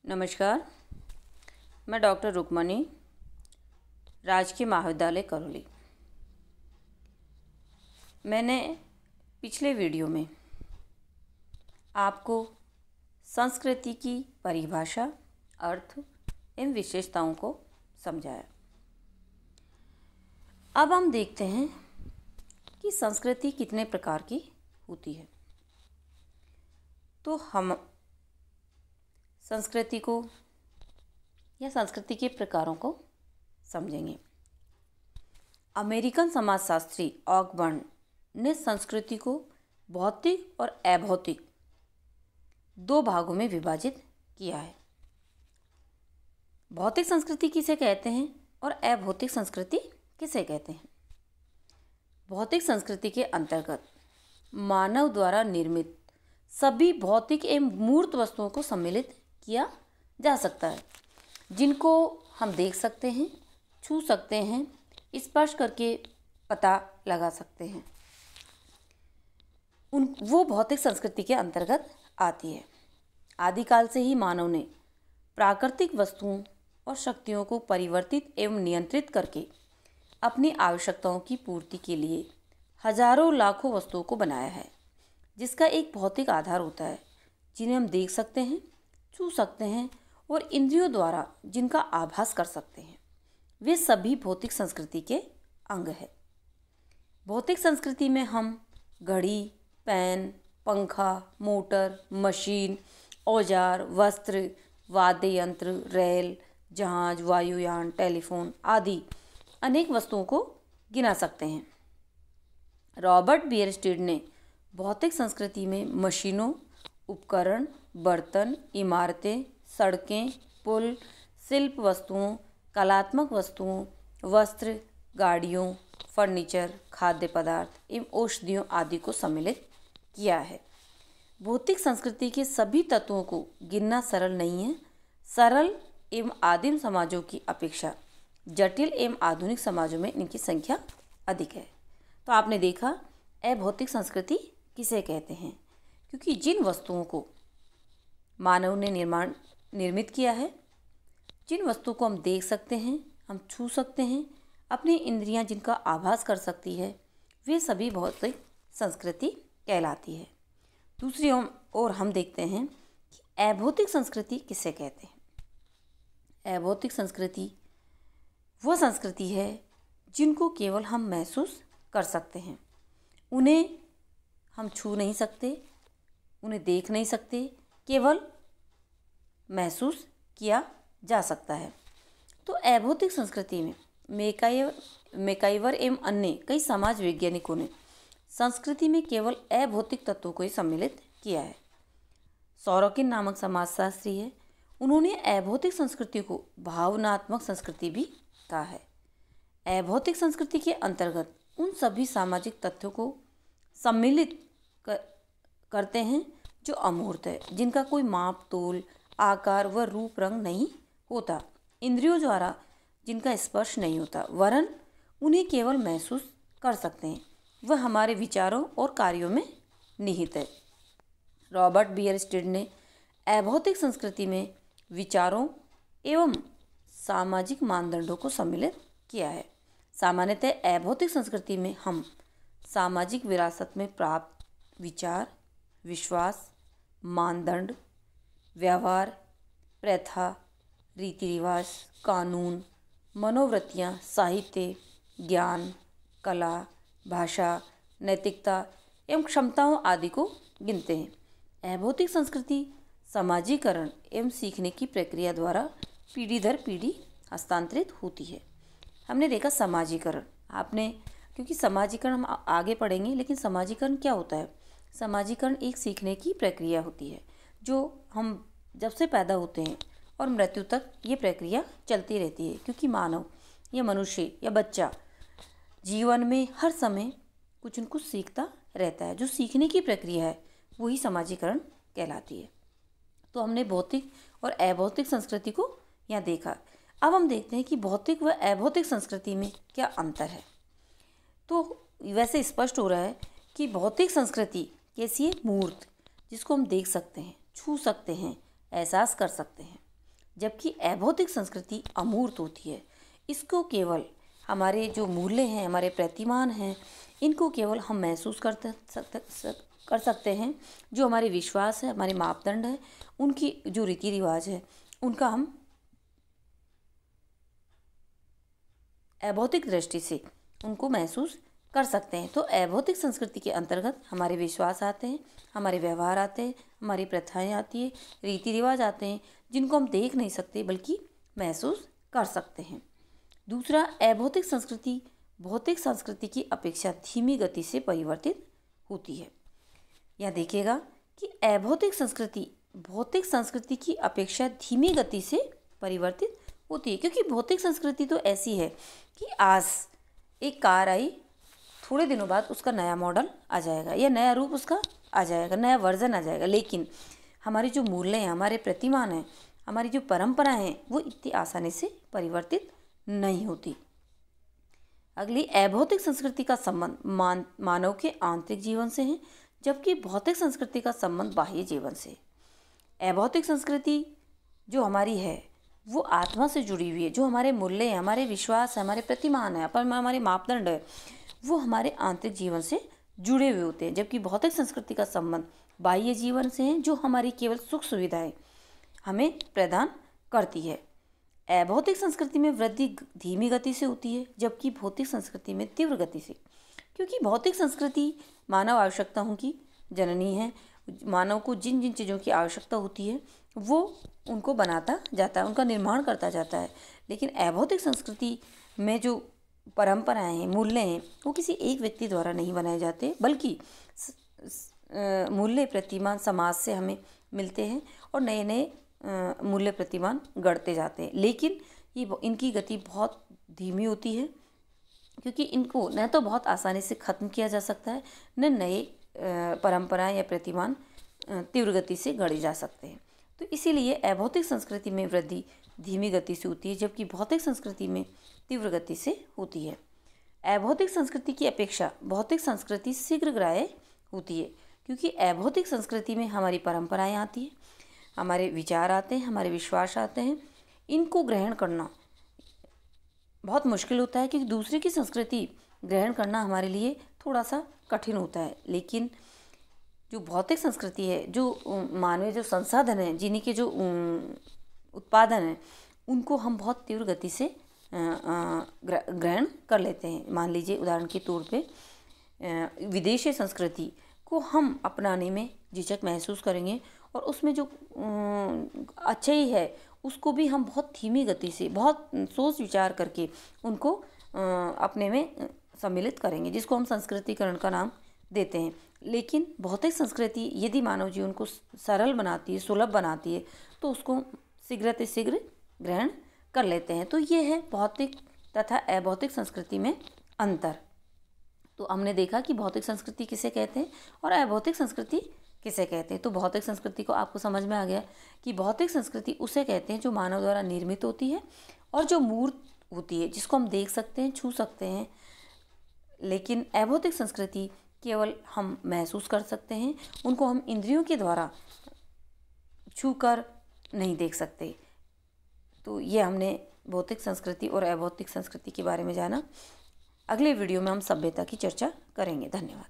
नमस्कार। मैं डॉक्टर रुक्मणी, राजकीय महाविद्यालय करौली। मैंने पिछले वीडियो में आपको संस्कृति की परिभाषा, अर्थ एवं विशेषताओं को समझाया। अब हम देखते हैं कि संस्कृति कितने प्रकार की होती है। तो हम संस्कृति को या संस्कृति के प्रकारों को समझेंगे। अमेरिकन समाजशास्त्री ऑकबर्न ने संस्कृति को भौतिक और अभौतिक दो भागों में विभाजित किया है। भौतिक संस्कृति किसे कहते हैं और अभौतिक संस्कृति किसे कहते हैं? भौतिक संस्कृति के अंतर्गत मानव द्वारा निर्मित सभी भौतिक एवं मूर्त वस्तुओं को सम्मिलित किया जा सकता है, जिनको हम देख सकते हैं, छू सकते हैं, स्पर्श करके पता लगा सकते हैं। वो भौतिक संस्कृति के अंतर्गत आती है। आदिकाल से ही मानव ने प्राकृतिक वस्तुओं और शक्तियों को परिवर्तित एवं नियंत्रित करके अपनी आवश्यकताओं की पूर्ति के लिए हजारों लाखों वस्तुओं को बनाया है, जिसका एक भौतिक आधार होता है, जिन्हें हम देख सकते हैं, छू सकते हैं और इंद्रियों द्वारा जिनका आभास कर सकते हैं। वे सभी भौतिक संस्कृति के अंग है। भौतिक संस्कृति में हम घड़ी, पेन, पंखा, मोटर, मशीन, औजार, वस्त्र, वाद्य यंत्र, रेल, जहाज, वायुयान, टेलीफोन आदि अनेक वस्तुओं को गिना सकते हैं। रॉबर्ट बियरस्टेड ने भौतिक संस्कृति में मशीनों, उपकरण, बर्तन, इमारतें, सड़कें, पुल, शिल्प वस्तुओं, कलात्मक वस्तुओं, वस्त्र, गाड़ियों, फर्नीचर, खाद्य पदार्थ एवं औषधियों आदि को सम्मिलित किया है। भौतिक संस्कृति के सभी तत्वों को गिनना सरल नहीं है। सरल एवं आदिम समाजों की अपेक्षा जटिल एवं आधुनिक समाजों में इनकी संख्या अधिक है। तो आपने देखा अभौतिक संस्कृति किसे कहते हैं, क्योंकि जिन वस्तुओं को मानव ने निर्मित किया है, जिन वस्तुओं को हम देख सकते हैं, हम छू सकते हैं, अपनी इंद्रियां जिनका आभास कर सकती है, वे सभी भौतिक संस्कृति कहलाती है। दूसरी ओर हम देखते हैं कि अभौतिक संस्कृति किसे कहते हैं। अभौतिक संस्कृति वह संस्कृति है जिनको केवल हम महसूस कर सकते हैं। उन्हें हम छू नहीं सकते, उन्हें देख नहीं सकते, केवल महसूस किया जा सकता है। तो अभौतिक संस्कृति में मैकाइवर एवं अन्य कई समाज वैज्ञानिकों ने संस्कृति में केवल अभौतिक तत्वों को ही सम्मिलित किया है। सोरोकिन नामक समाजशास्त्री है, उन्होंने अभौतिक संस्कृति को भावनात्मक संस्कृति भी कहा है। अभौतिक संस्कृति के अंतर्गत उन सभी सामाजिक तथ्यों को सम्मिलित करते हैं जो अमूर्त है, जिनका कोई माप, तोल, आकार व रूप रंग नहीं होता, इंद्रियों द्वारा जिनका स्पर्श नहीं होता, वरन उन्हें केवल महसूस कर सकते हैं। वह हमारे विचारों और कार्यों में निहित है। रॉबर्ट बियरस्टेड ने अभौतिक संस्कृति में विचारों एवं सामाजिक मानदंडों को सम्मिलित किया है। सामान्यतः अभौतिक संस्कृति में हम सामाजिक विरासत में प्राप्त विचार, विश्वास, मानदंड, व्यवहार, प्रथा, रीति रिवाज, कानून, मनोवृत्तियाँ, साहित्य, ज्ञान, कला, भाषा, नैतिकता एवं क्षमताओं आदि को गिनते हैं। अभौतिक संस्कृति समाजीकरण एवं सीखने की प्रक्रिया द्वारा पीढ़ी दर पीढ़ी हस्तांतरित होती है। हमने देखा समाजीकरण, क्योंकि समाजीकरण हम आगे पढ़ेंगे, लेकिन समाजीकरण क्या होता है? समाजीकरण एक सीखने की प्रक्रिया होती है जो हम जब से पैदा होते हैं और मृत्यु तक ये प्रक्रिया चलती रहती है, क्योंकि मानव या मनुष्य या बच्चा जीवन में हर समय कुछ न कुछ सीखता रहता है। जो सीखने की प्रक्रिया है वही समाजीकरण कहलाती है। तो हमने भौतिक और अभौतिक संस्कृति को यहाँ देखा। अब हम देखते हैं कि भौतिक व अभौतिक संस्कृति में क्या अंतर है। तो वैसे स्पष्ट हो रहा है कि भौतिक संस्कृति कैसी है? मूर्त, जिसको हम देख सकते हैं, छू सकते हैं, एहसास कर सकते हैं। जबकि अभौतिक संस्कृति अमूर्त होती है। इसको केवल हमारे जो मूल्य हैं, हमारे प्रतिमान हैं, इनको केवल हम महसूस कर सकते हैं। जो हमारे विश्वास है, हमारे मापदंड है, उनकी जो रीति रिवाज है, उनका हम अभौतिक दृष्टि से उनको महसूस कर सकते हैं। तो अभौतिक संस्कृति के अंतर्गत हमारे विश्वास आते हैं, हमारे व्यवहार आते हैं, हमारी प्रथाएं आती है, रीति रिवाज आते हैं, जिनको हम देख नहीं सकते बल्कि महसूस कर सकते हैं। दूसरा, अभौतिक संस्कृति भौतिक संस्कृति की अपेक्षा धीमी गति से परिवर्तित होती है। यह देखिएगा कि अभौतिक संस्कृति भौतिक संस्कृति की अपेक्षा धीमी गति से परिवर्तित होती है, क्योंकि भौतिक संस्कृति तो ऐसी है कि आज एक कार आई, थोड़े दिनों बाद उसका नया मॉडल आ जाएगा या नया रूप उसका आ जाएगा, नया वर्जन आ जाएगा। लेकिन हमारे जो मूल्य हैं, हमारे प्रतिमान हैं, हमारी जो परंपराएं हैं, वो इतनी आसानी से परिवर्तित नहीं होती। अगली, अभौतिक संस्कृति का संबंध मानव के आंतरिक जीवन से है, जबकि भौतिक संस्कृति का संबंध बाह्य जीवन से। अभौतिक संस्कृति जो हमारी है वो आत्मा से जुड़ी हुई है। जो हमारे मूल्य हैं, हमारे विश्वास है, हमारे प्रतिमान है, हमारे मापदंड है, वो हमारे आंतरिक जीवन से जुड़े हुए होते हैं। जबकि भौतिक संस्कृति का संबंध बाह्य जीवन से है, जो हमारी केवल सुख सुविधाएं हमें प्रदान करती है। अभौतिक संस्कृति में वृद्धि धीमी गति से होती है, जबकि भौतिक संस्कृति में तीव्र गति से। क्योंकि भौतिक संस्कृति मानव आवश्यकताओं की जननी है। मानव को जिन जिन चीज़ों की आवश्यकता होती है वो उनको बनाता जाता है, उनका निर्माण करता जाता है। लेकिन अभौतिक संस्कृति में जो परंपराएं हैं, मूल्य हैं, वो किसी एक व्यक्ति द्वारा नहीं बनाए जाते, बल्कि मूल्य प्रतिमान समाज से हमें मिलते हैं और नए नए मूल्य प्रतिमान गढ़ते जाते हैं। लेकिन इनकी गति बहुत धीमी होती है, क्योंकि इनको न तो बहुत आसानी से ख़त्म किया जा सकता है, न नए परंपराएं या प्रतिमान तीव्र गति से गढ़े जा सकते हैं। तो इसीलिए अभौतिक संस्कृति में वृद्धि धीमी गति से होती है, जबकि भौतिक संस्कृति में तीव्र गति से होती है। अभौतिक संस्कृति की अपेक्षा भौतिक संस्कृति शीघ्रग्राह्य होती है, क्योंकि अभौतिक संस्कृति में हमारी परंपराएं आती हैं, हमारे विचार आते हैं, हमारे विश्वास आते हैं। इनको ग्रहण करना बहुत मुश्किल होता है, क्योंकि दूसरे की संस्कृति ग्रहण करना हमारे लिए थोड़ा सा कठिन होता है। लेकिन जो भौतिक संस्कृति है, जो मानवीय जो संसाधन हैं, जिन्हीं के जो उत्पादन हैं, उनको हम बहुत तीव्र गति से ग्रहण कर लेते हैं। मान लीजिए उदाहरण के तौर पे विदेशी संस्कृति को हम अपनाने में झिझक महसूस करेंगे और उसमें जो अच्छा ही है उसको भी हम बहुत धीमी गति से, बहुत सोच विचार करके उनको अपने में सम्मिलित करेंगे, जिसको हम संस्कृतिकरण का नाम देते हैं। लेकिन भौतिक संस्कृति यदि मानव जीवन को सरल बनाती है, सुलभ बनाती है, तो उसको शीघ्र ग्रहण कर लेते हैं। तो ये है भौतिक तथा अभौतिक संस्कृति में अंतर। तो हमने देखा कि भौतिक संस्कृति किसे कहते हैं और अभौतिक संस्कृति किसे कहते हैं। तो भौतिक संस्कृति को आपको समझ में आ गया कि भौतिक संस्कृति उसे कहते हैं जो मानव द्वारा निर्मित होती है और जो मूर्त होती है, जिसको हम देख सकते हैं, छू सकते हैं। लेकिन अभौतिक संस्कृति केवल हम महसूस कर सकते हैं, उनको हम इंद्रियों के द्वारा छू कर नहीं देख सकते। तो ये हमने भौतिक संस्कृति और अभौतिक संस्कृति के बारे में जाना। अगले वीडियो में हम सभ्यता की चर्चा करेंगे। धन्यवाद।